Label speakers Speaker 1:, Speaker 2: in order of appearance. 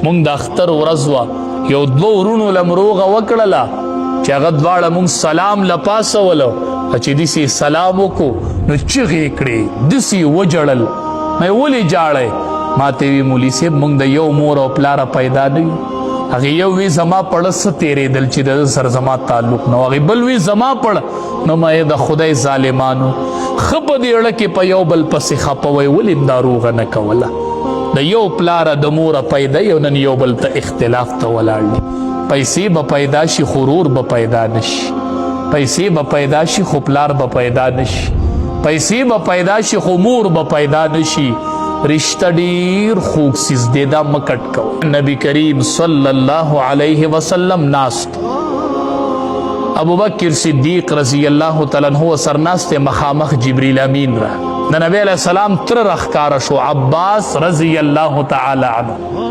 Speaker 1: مونږ د اختر ورځ وه یو دوه ورونو له مروغه وکړله چې هغه دواړه مونږ سلام له پاسولو چې داسې سلام وکړو نو چغې کړې داسې وجړل مې ولې جاړئ ما ته وي مولي صاحب مونږ د یو مور او پلاره پیدا نه یو هغې یو وی زما پړه څه تېرېدل چې د ده سره زما تعلق نه و هغې بل وی زما پړه نو ما د خدای ظالمانو ښه په دې اړه کې په یو بل پسې خفه وی ولې دا روغه نه کوله د یو پلاره د موره پیدا یو نن یو بل ته اختلاف ته ولاړ دي پیسې به پیدا شي خو ورور به پیدا نشي پیسې به پیدا شي خو پلار به پیدا نشي پیسې به پیدا شي خو مور به پیدا نشي رشتہ ډیر خوږ څیز دی دا مه کټ کوه نبی کریم صلی الله علیه وسلم ناست ابوبکر صدیق رضی الله تعالی عنہ سرناست مخامخ جبریل امین را د نبی علیہ السلام تر راښکاره شو عباس رضی الله تعالی عنه